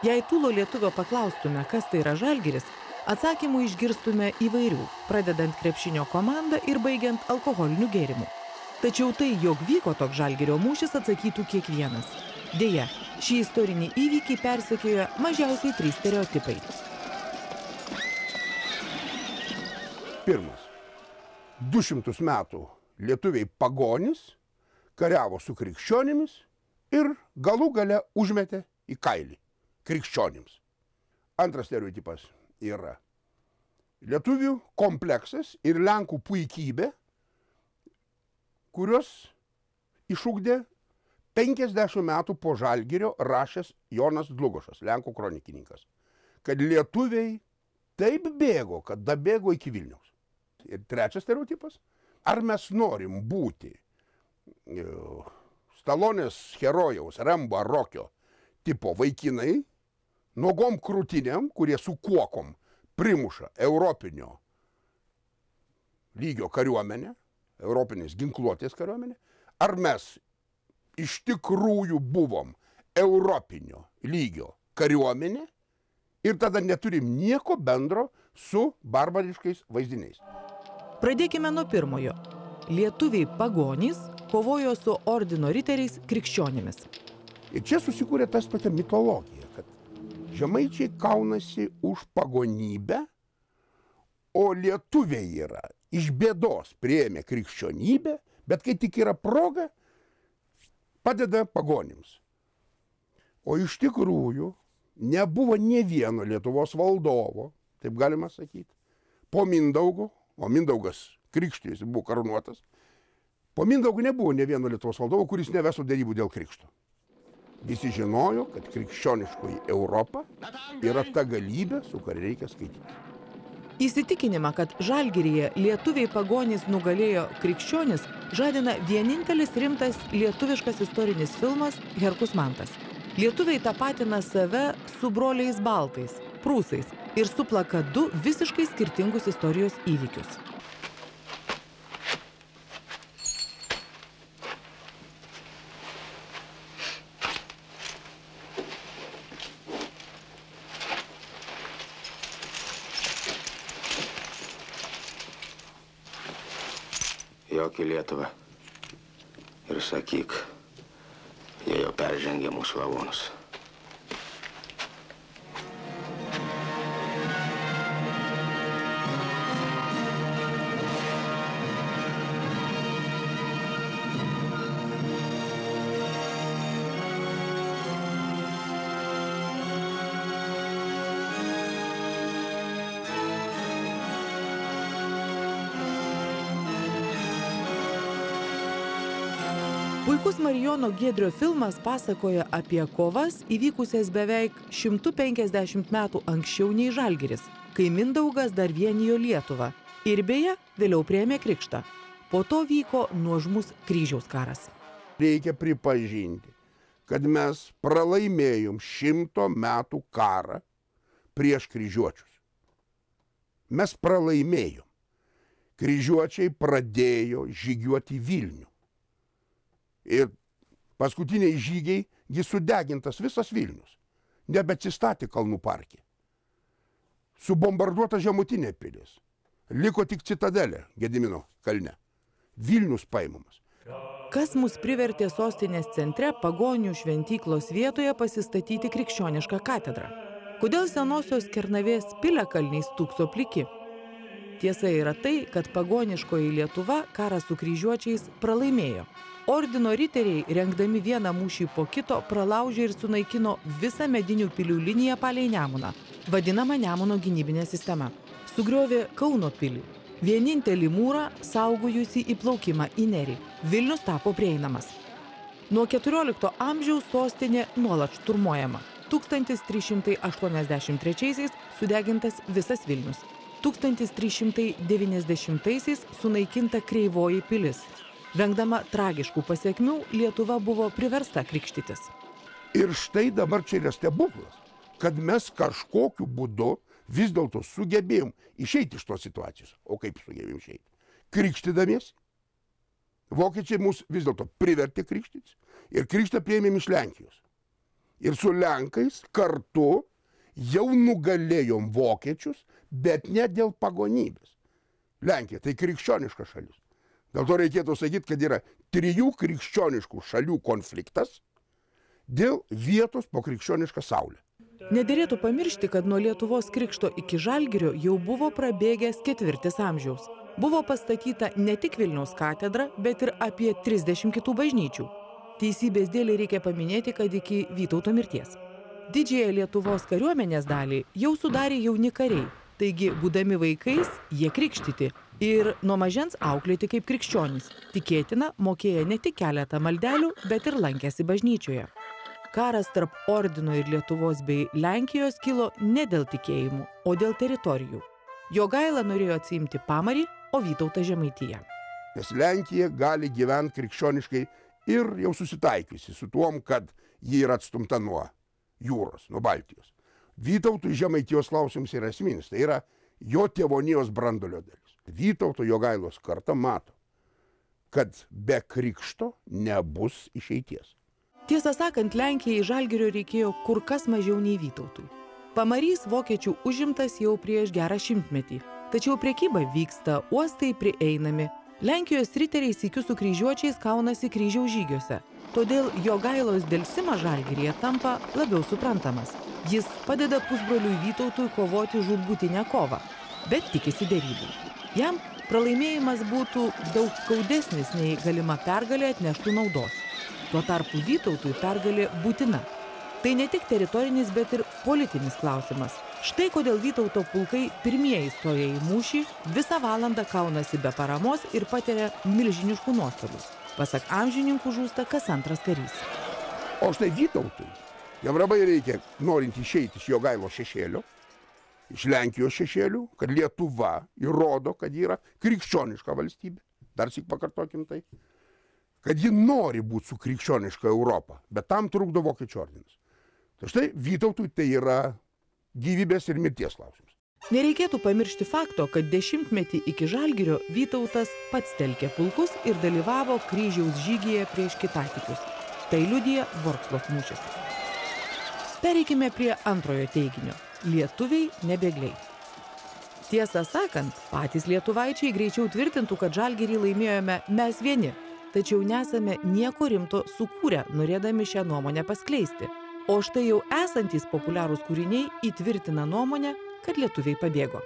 Jei tūlo lietuvio paklaustume, kas tai yra Žalgiris, atsakymų išgirstume įvairių, pradedant krepšinio komandą ir baigiant alkoholinių gėrimų. Tačiau tai, jog vyko toks Žalgirio mūšis, atsakytų kiekvienas. Deja, šį istorinį įvykį persekioja mažiausiai 3 stereotipai. Pirmas. 200 metų lietuviai pagonys kariavo su krikščionimis ir galų gale užmetė į kailį krikščionims. Antras stereotipas yra lietuvių kompleksas ir lenkų puikybė, kurios išugdė 50 metų po Žalgirio rašęs Jonas Dlugošas, lenkų kronikininkas, kad lietuviai taip bėgo, kad dabėgo iki Vilniaus. Ir trečias stereotipas, ar mes norim būti Stalonės herojaus, Rembo ar Rokio tipo vaikinai, nuogom krūtinėm, kurie su kuokom primuša europinio lygio kariuomenę, europinės ginkluotės kariuomenę, ar mes iš tikrųjų buvom europinio lygio kariuomenė ir tada neturim nieko bendro su barbariškais vaizdiniais. Pradėkime nuo pirmojo. Lietuviai pagonys kovojo su ordino riteriais krikščionimis. Ir čia susikūrė tas tokia mitologija, kad žemaičiai kaunasi už pagonybę, o lietuviai yra iš bėdos priėmė krikščionybę, bet kai tik yra proga, padeda pagonims. O iš tikrųjų nebuvo nė vieno Lietuvos valdovo, taip galima sakyti, po Mindaugo, o Mindaugas krikštijus buvo karūnuotas, po Mindaugo nebuvo nė vieno Lietuvos valdovo, kuris nevestų derybų dėl krikšto. Visi žinojo, kad krikščioniškoji Europa yra ta galybė, su kuria reikia skaityti. Įsitikinimą, kad Žalgiryje lietuviai pagonys nugalėjo krikščionis, žadina vienintelis rimtas lietuviškas istorinis filmas Herkus Mantas. Lietuviai tapatina save su broliais baltais, prūsais ir suplaka 2 visiškai skirtingus istorijos įvykius. Jok į Lietuvą ir sakyk, jie jau peržengė mūsų lavonus. Puikus Marijono Giedrio filmas pasakoja apie kovas įvykusias beveik 150 metų anksčiau nei Žalgiris, kai Mindaugas dar vienijo Lietuvą ir beje vėliau priėmė krikštą. Po to vyko nuožmus kryžiaus karas. Reikia pripažinti, kad mes pralaimėjom 100 metų karą prieš kryžiuočius. Mes pralaimėjom. Kryžiuočiai pradėjo žygiuoti į Vilnių. Ir paskutiniai žygiai, jis sudegintas visas Vilnius. Nebeatsistatė Kalnų parke. Subombarduota žemutinė pilis. Liko tik citadelė Gedimino kalne. Vilnius paimamas. Kas mus privertė sostinės centre pagonių šventyklos vietoje pasistatyti krikščionišką katedrą? Kodėl senosios Kernavės piliakalniai stūkso pliki? Tiesa yra tai, kad pagoniškoji Lietuva karą su kryžiuočiais pralaimėjo. Ordino riteriai, rengdami vieną mūšį po kito, pralaužė ir sunaikino visą medinių pilių liniją palei Nemuną, vadinamą Nemuno gynybinę sistemą. Sugriovė Kauno pilį, vienintelį mūrą saugojusi įplaukimą į Nerį. Vilnius tapo prieinamas. Nuo 14 amžiaus sostinė nuolat šturmuojama. 1383 sudegintas visas Vilnius. 1390 sunaikinta Kreivoji pilis. Vengdama tragiškų pasekmių, Lietuva buvo priversta krikštytis. Ir štai dabar čia yra stebuklas, kad mes kažkokiu būdu vis dėlto sugebėjom išeiti iš tos situacijos. O kaip sugebėjom išeiti? Krikštydamiesi. Vokiečiai mus vis dėlto privertė krikštytis ir krikštą priėmėm iš Lenkijos. Ir su Lenkais kartu jau nugalėjom vokiečius, bet ne dėl pagonybės. Lenkija tai krikščioniška šalis. Dėl to reikėtų sakyti, kad yra 3 krikščioniškų šalių konfliktas dėl vietos po krikščionišką saulę. Nederėtų pamiršti, kad nuo Lietuvos krikšto iki Žalgirio jau buvo prabėgęs 4 amžiaus. Buvo pastatyta ne tik Vilniaus katedra, bet ir apie 30 kitų bažnyčių. Teisybės dėlei reikia paminėti, kad iki Vytauto mirties. Didžiąją Lietuvos kariuomenės dalį jau sudarė jauni kariai, taigi, būdami vaikais, jie krikštyti ir nuo mažens auklėti kaip krikščionys. Tikėtina, mokėję ne tik keletą maldelių, bet ir lankėsi bažnyčioje. Karas tarp ordino ir Lietuvos bei Lenkijos kilo ne dėl tikėjimų, o dėl teritorijų. Jogaila norėjo atsiimti Pamarį, o Vytautas Žemaitiją. Nes Lenkija gali gyventi krikščioniškai ir jau susitaikiusi su tuom, kad ji yra atstumta nuo jūros, nuo Baltijos. Vytautui Žemaitijos klausimas yra esminis, tai yra jo tėvonijos brandolio dalis. Vytauto Jogailos karta mato, kad be krikšto nebus išeities. Tiesą sakant, Lenkijai Žalgirio reikėjo kur kas mažiau nei Vytautui. Pamarys vokiečių užimtas jau prieš gerą 100-metį. Tačiau prekyba vyksta, uostai prieinami. Lenkijos riteriai sykiu su kryžiuočiais kaunasi kryžiaus žygiuose. Todėl Jogailos delsimas Žalgiryje tampa labiau suprantamas. Jis padeda pusbroliui Vytautui kovoti žūtbūtinę kovą, bet tikisi derybų. Jam pralaimėjimas būtų daug skaudesnis nei galima pergalė atneštų naudos. Tuo tarpu Vytautui pergalė būtina. Tai ne tik teritorinis, bet ir politinis klausimas. Štai kodėl Vytauto pulkai pirmieji stoja į mūšį, visą valandą kaunasi be paramos ir patiria milžiniškų nuostolių. Pasak amžininkų žūsta kas antras karys. O štai Vytautui, jam labai reikia, norint išeiti iš Jogailos šešėlio, iš Lenkijos šešėlių, kad Lietuva įrodo, kad ji yra krikščioniška valstybė. Dar sik pakartokim tai. Kad ji nori būti su krikščioniška Europa, bet tam trukdo vokiečių ordinas. Tai štai Vytautui tai yra gyvybės ir mirties klausimas. Nereikėtų pamiršti fakto, kad 10-metį iki Žalgirio Vytautas pats telkė pulkus ir dalyvavo kryžiaus žygyje prieš kitatikius. Tai liudija Vorsklos mūšis. Pereikime prie antrojo teiginio. Lietuviai nebėgliai. Tiesą sakant, patys lietuvaičiai greičiau tvirtintų, kad Žalgirį laimėjome mes vieni, tačiau nesame nieko rimto sukūrę, norėdami šią nuomonę paskleisti. O štai jau esantys populiarūs kūriniai įtvirtina nuomonę, kad lietuviai pabėgo.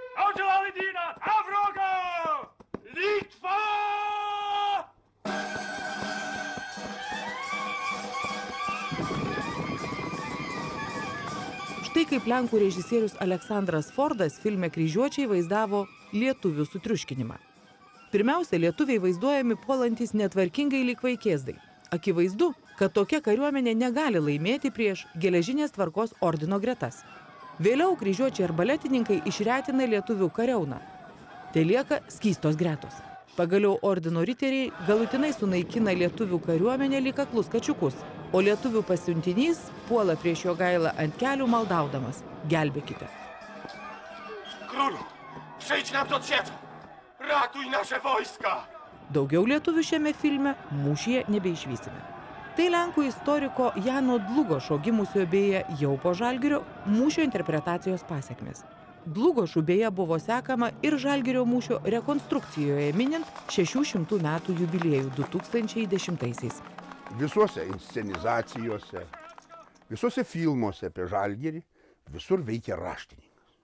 Štai kaip lenkų režisierius Aleksandras Fordas filme Kryžiuočiai vaizdavo lietuvių sutriuškinimą. Pirmiausia, lietuviai vaizduojami puolantys netvarkingai lyg vaikėzdai. Akivaizdu, kad tokia kariuomenė negali laimėti prieš geležinės tvarkos ordino gretas. Vėliau kryžiuočiai arbaletininkai išretina lietuvių kariauną. Tai lieka skystos gretos. Pagaliau ordino riteriai galutinai sunaikina lietuvių kariuomenę lyg aklus kačiukus, o lietuvių pasiuntinys puola prieš Jogailą ant kelių maldaudamas: gelbėkite. Królu, przyjdź nam do odsieczu! Ratuj nasze wojska! Daugiau lietuvių šiame filme mūšyje nebeišvysime. Tai lenkų istoriko Jano Dlugošo gimusio beje jau po Žalgirio mūšio interpretacijos pasekmės. Dlugošų beje buvo sekama ir Žalgirio mūšio rekonstrukcijoje minint 600 metų jubiliejų 2010-aisiais. Visuose inscenizacijose, visuose filmuose apie Žalgirį visur veikia raštininkas.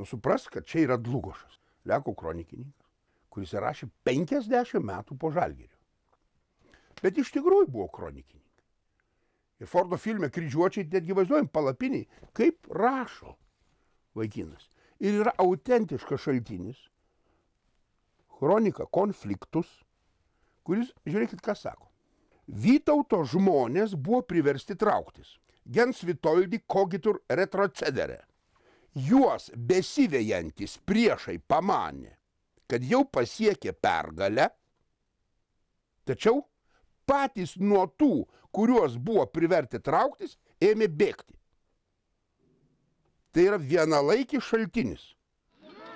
Supras, kad čia yra Dlugošas, lenkų kronikininkas, kuris rašė 50 metų po Žalgirio. Bet iš tikrųjų buvo kronikininkai. Ir Fordo filme Kryžiuočiai netgi vaizduojam palapiniai, kaip rašo vaikinas. Ir yra autentiškas šaltinis, kronika Konfliktus, kuris, žiūrėkit, ką sako. Vytauto žmonės buvo priversti trauktis. Gens Vitoldi cogitur retrocedere. Juos besivejantis priešai pamanė, kad jau pasiekė pergalę, tačiau patys nuo tų, kuriuos buvo priverti trauktis, ėmė bėgti. Tai yra vienalaikis šaltinis.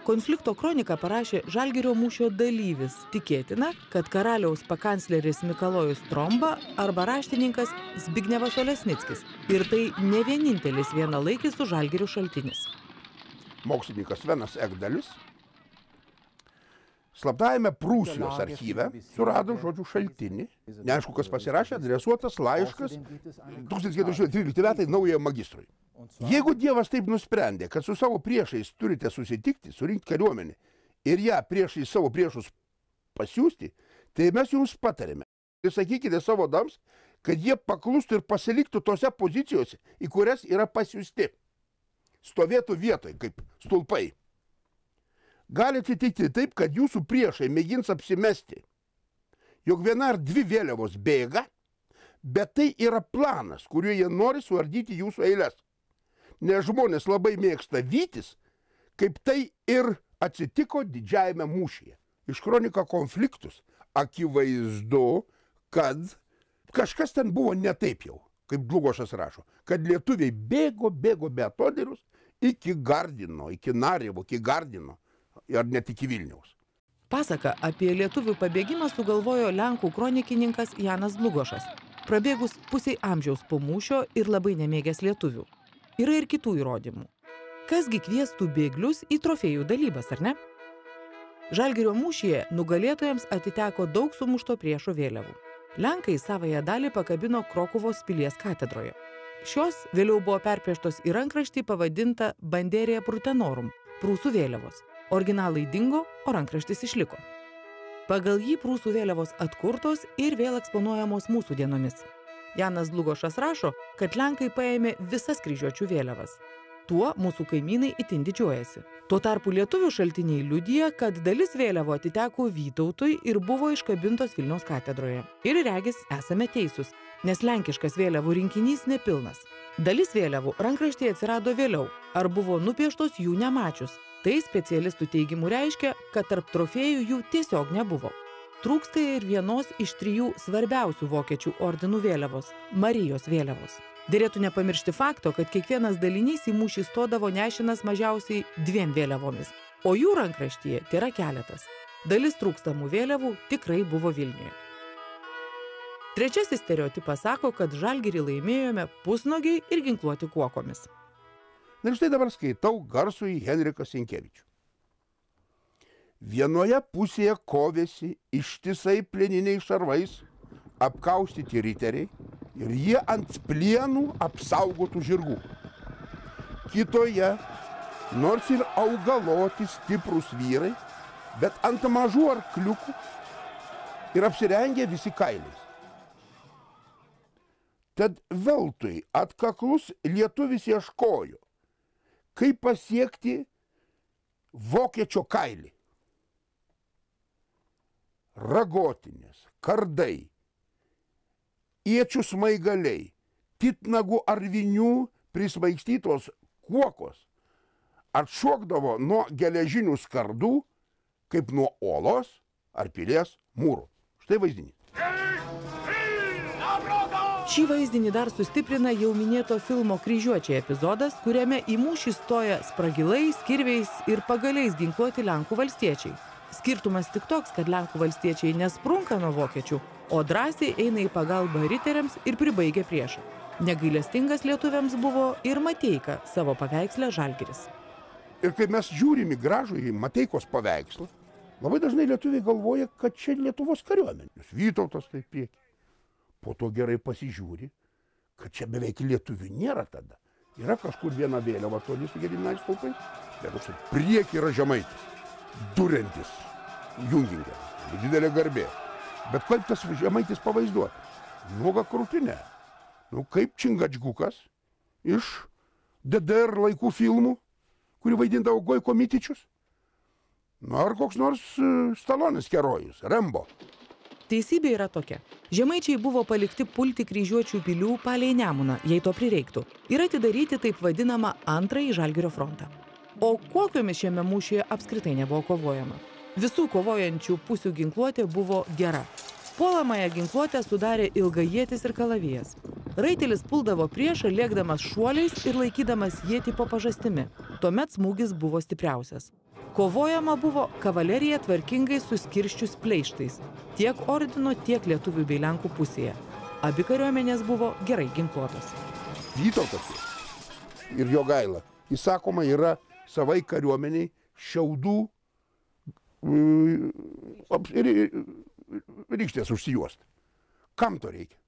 Konflikto kroniką parašė Žalgirio mūšio dalyvis. Tikėtina, kad karaliaus pakancleris Mikalojus Tromba arba raštininkas Zbignevas Olesnickis. Ir tai ne vienintelis vienalaikis su Žalgiriu šaltinis. Mokslininkas Svenas Egdalis slaptajame Prūsijos archyve surado žodžių šaltinį. Neaišku, kas pasirašė, adresuotas laiškas 1413 metai naujajam magistrui. Jeigu Dievas taip nusprendė, kad su savo priešais turite susitikti, surinkti kariuomenę ir ją priešais savo priešus pasiųsti, tai mes jums patarėme. Ir sakykite savo dams, kad jie paklustų ir pasiliktų tose pozicijose, į kurias yra pasiųsti. Stovėtų vietoj, kaip stulpai. Gali atsitikti taip, kad jūsų priešai mėgins apsimesti, jog viena ar dvi vėliavos bėga, bet tai yra planas, kuriuo jie nori suardyti jūsų eiles. Nes žmonės labai mėgsta vytis, kaip tai ir atsitiko didžiajame mūšyje. Iš kronika konfliktus akivaizdu, kad kažkas ten buvo ne taip jau, kaip Dlugošas rašo, kad lietuviai bėgo be atodėrius iki Gardino, iki Narevo, iki Gardino ir net iki Vilniaus. Pasaką apie lietuvių pabėgimą sugalvojo lenkų kronikininkas Janas Dlugošas, prabėgus pusiai amžiaus po mūšio ir labai nemėgęs lietuvių. Yra ir kitų įrodymų. Kasgi kviestų bėglius į trofėjų dalybas, ar ne? Žalgirio mūšyje nugalėtojams atiteko daug sumušto priešo vėliavų. Lenkai savąją dalį pakabino Krokuvos pilies katedroje. Šios vėliau buvo perpieštos į rankraštį pavadintą Banderia Prutenorum – prūsų vėliavos. Originalai dingo, o rankraštis išliko. Pagal jį prūsų vėliavos atkurtos ir vėl eksponuojamos mūsų dienomis. Janas Dlugošas rašo, kad Lenkai paėmė visas kryžiuočių vėliavas. Tuo mūsų kaimynai itin didžiuojasi. Tuo tarpu lietuvių šaltiniai liudija, kad dalis vėliavų atiteko Vytautui ir buvo iškabintos Vilniaus katedroje. Ir regis esame teisūs, nes lenkiškas vėliavų rinkinys nepilnas. Dalis vėliavų rankraštyje atsirado vėliau, ar buvo nupieštos jų nemačius. Tai specialistų teigimų reiškia, kad tarp trofėjų jų tiesiog nebuvo. Trūksta ir vienos iš 3 svarbiausių vokiečių ordinų vėliavos – Marijos vėliavos. Derėtų nepamiršti fakto, kad kiekvienas dalinys į mūšį stodavo nešinas mažiausiai 2 vėliavomis, o jų rankraštyje tėra keletas. Dalis trūkstamų vėliavų tikrai buvo Vilniuje. Trečiasis stereotipas sako, kad Žalgirį laimėjome pusnuogiai ir ginkluoti kuokomis. Ir štai dabar skaitau garsųjį Henriką Sienkevičių. Vienoje pusėje kovėsi ištisai plieniniais šarvais apkaustyti riteriai ir jie ant plienų apsaugotų žirgų. Kitoje, nors ir augaloti stiprūs vyrai, bet ant mažų arkliukų ir apsirengė visi kailiais. Tad veltui atkaklus lietuvis ieškojo, kaip pasiekti vokiečio kailį. Ragotinės, kardai, iečių smaigaliai, titnagų ar vinių prismaigstytos kuokos atšokdavo nuo geležinių skardų, kaip nuo olos ar pilies mūrų. Štai vaizdinys. Šį vaizdinį dar sustiprina jau minėto filmo Kryžiuočiai epizodas, kuriame į mūšį stoja spragilais, kirviais ir pagaliais ginkluoti lenkų valstiečiai. Skirtumas tik toks, kad lenkų valstiečiai nesprunka nuo vokiečių, o drąsiai eina į pagalbą riteriams ir pribaigia priešą. Negailestingas lietuviams buvo ir Mateika savo paveiksle Žalgiris. Ir kai mes žiūrim į gražų į Mateikos paveikslą, labai dažnai lietuviai galvoja, kad čia Lietuvos kariuomenės. Vytautas taip prieki. Po to gerai pasižiūri, kad čia beveik lietuvių nėra tada. Yra kažkur viena vėliava toli su Gediminaičiais stulpais, bet prieki yra Žemaitis, durintis, jungingas, didelė garbė. Bet kaip tas Žemaitis pavaizduotas? Nuoga krūtinė. Nu, kaip Čingačgukas iš DDR laikų filmų, kurį vaidindavo Gojko Mitičius. Nu, ar koks nors Stalonis herojus, Rembo. Teisybė yra tokia. Žemaičiai buvo palikti pulti kryžiuočių pilių palei Nemuną, jei to prireiktų, ir atidaryti taip vadinamą antrąjį Žalgirio frontą. O kokiomis šiame mūšyje apskritai nebuvo kovojama. Visų kovojančių pusių ginkluotė buvo gera. Puolamąją ginkluotę sudarė ilgaietis ir kalavijas. Raitelis puldavo priešą, lėkdamas šuoliais ir laikydamas ietį po pažastimi. Tuomet smūgis buvo stipriausias. Kovojama buvo kavalerija tvarkingai suskirsčius pleištais, tiek ordino, tiek lietuvių bei lenkų pusėje. Abi kariuomenės buvo gerai ginkluotos. Vytautas ir Jogaila, įsakoma, yra savai kariuomeniai šiaudų rykštės užsijuosti. Kam to reikia?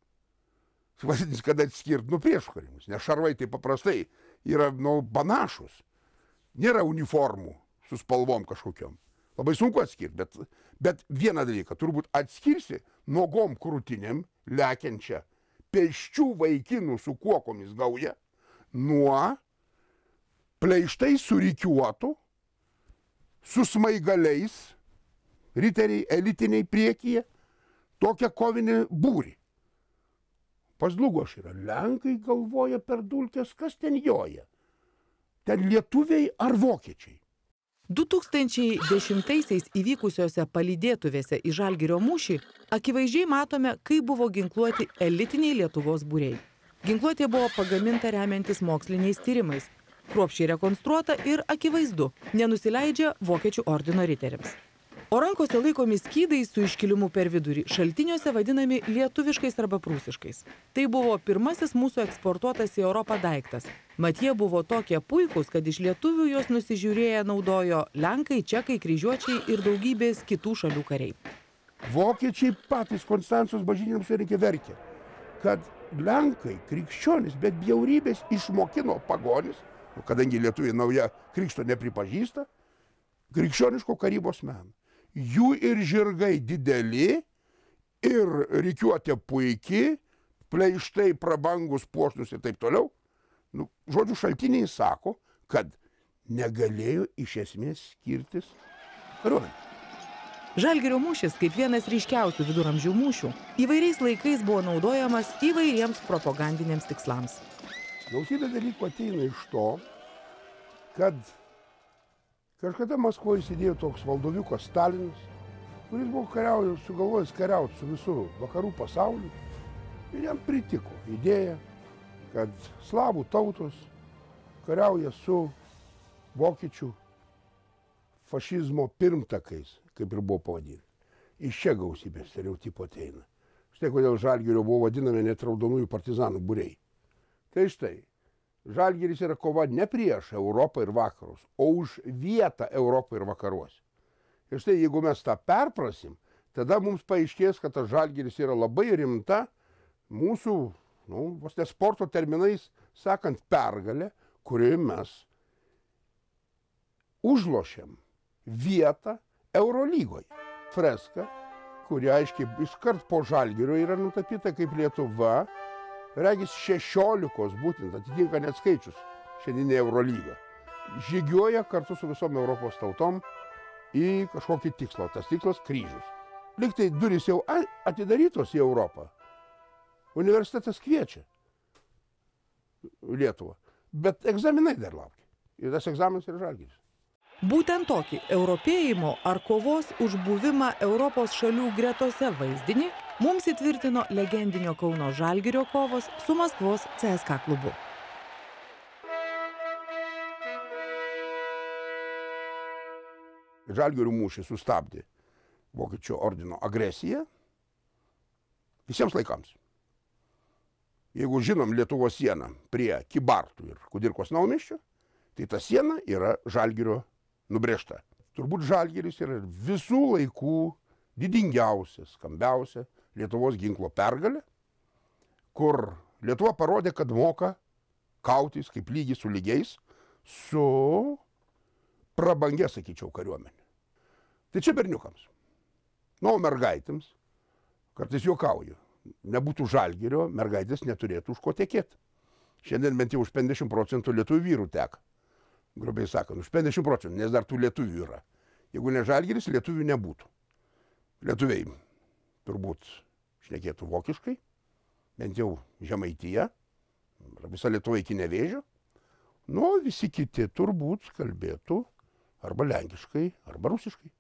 Vadinasi, kad atskirti nuo prieškarimus, nes šarvai tai paprastai yra panašus. Nėra uniformų su spalvom kažkokiom. Labai sunku atskirti, bet vieną dalyką turbūt atskirsi nuogom krūtinėm lekiančią pėsčių vaikinų su kuokomis gauja nuo pleištai surikiuotų, su smaigaliais, riteriai, elitiniai priekyje, tokią kovinį būrį. Pas Dlugoš yra. Lenkai galvoja per dulkes, kas ten joja. Ten lietuviai ar vokiečiai. 2010-aisiais įvykusiose palydėtuvėse į Žalgirio mūšį akivaizdžiai matome, kaip buvo ginkluoti elitiniai Lietuvos būriai. Ginkluotė buvo pagaminta remiantis moksliniais tyrimais, kruopščiai rekonstruota ir akivaizdu, nenusileidžia Vokiečių ordino riteriams. O rankose laikomi skydai su iškilimu per vidurį, šaltiniuose vadinami lietuviškais arba prūsiškais. Tai buvo pirmasis mūsų eksportuotas į Europą daiktas. Mat jie buvo tokie puikūs, kad iš lietuvių juos nusižiūrėję naudojo lenkai, čekai, kryžiuočiai ir daugybės kitų šalių kariai. Vokiečiai patys Konstancijos bažnyčiams reikia verkė, kad lenkai, krikščionis, bet bjaurybės išmokino pagonis, kadangi lietuviai nauja krikšto nepripažįsta, krikščioniško karybos meną. Jų ir žirgai dideli, ir rikiuotė puikiai, pleištai prabangus, puošnus ir taip toliau. Žodžiu, šaltiniai sako, kad negalėjo iš esmės skirtis kariuomenė. Žalgirio mūšis, kaip vienas ryškiausių viduramžių mūšių, įvairiais laikais buvo naudojamas įvairiems propagandiniams tikslams. Gausybė dalykų ateina iš to, kad kažkada Maskvoje sėdėjo toks valdoviukas Stalinas, kuris buvo sugalvojęs kariauti su visų vakarų pasauliu. Ir jam pritiko idėja, kad slavų tautos kariauja su vokiečių fašizmo pirmtakais, kaip ir buvo pavadinti. Iš čia gausybė stereotipų ateina. Štai kodėl Žalgirio buvo vadinami net raudonųjų partizanų būriai. Tai štai, Žalgiris yra kova ne prieš Europą ir vakarus, o už vietą Europą ir vakaruose. Ir štai, jeigu mes tą perprasim, tada mums paaiškės, kad tas Žalgiris yra labai rimta mūsų, vos ne sporto terminais sakant, pergalė, kurioje mes užlošėm vietą Eurolygoje. Freska, kuri aiškiai iškart po Žalgirio yra nutapyta kaip Lietuva, regis 16, būtent atitinka net skaičius šiandieninė Eurolygą, žygiuoja kartu su visom Europos tautom į kažkokį tikslą. Tas tikslas kryžius. Liktai durys jau atidarytos į Europą. Universitetas kviečia Lietuvą, bet egzaminai dar laukia. Ir tas egzaminas yra Žalgiris. Būtent tokį europėjimo ar kovos už buvimą Europos šalių gretose vaizdinį mums įtvirtino legendinio Kauno Žalgirio kovos su Maskvos CSKA klubu. Žalgirio mūšį sustabdė Vokiečių ordino agresiją visiems laikams. Jeigu žinom Lietuvos sieną prie Kybartų ir Kudirkos naumiesčio, tai ta siena yra Žalgirio nubrėžta. Turbūt Žalgiris yra visų laikų didingiausia, skambiausia Lietuvos ginklo pergalė, kur Lietuva parodė, kad moka kautis kaip lygiai su lygiais su prabangia, sakyčiau, kariuomenė. Tai čia berniukams. O mergaitėms, kartais juokauju, nebūtų Žalgirio, mergaitės neturėtų už ko tekėti. Šiandien bent jau už 50% lietuvių vyrų teka. Grubiai sakant, už 50%, nes dar tų lietuvių yra. Jeigu ne Žalgiris, lietuvių nebūtų. Lietuviai turbūt šnekėtų vokiškai, bent jau Žemaitija, visa Lietuva iki Nevėžio. Visi kiti turbūt kalbėtų arba lenkiškai, arba rusiškai.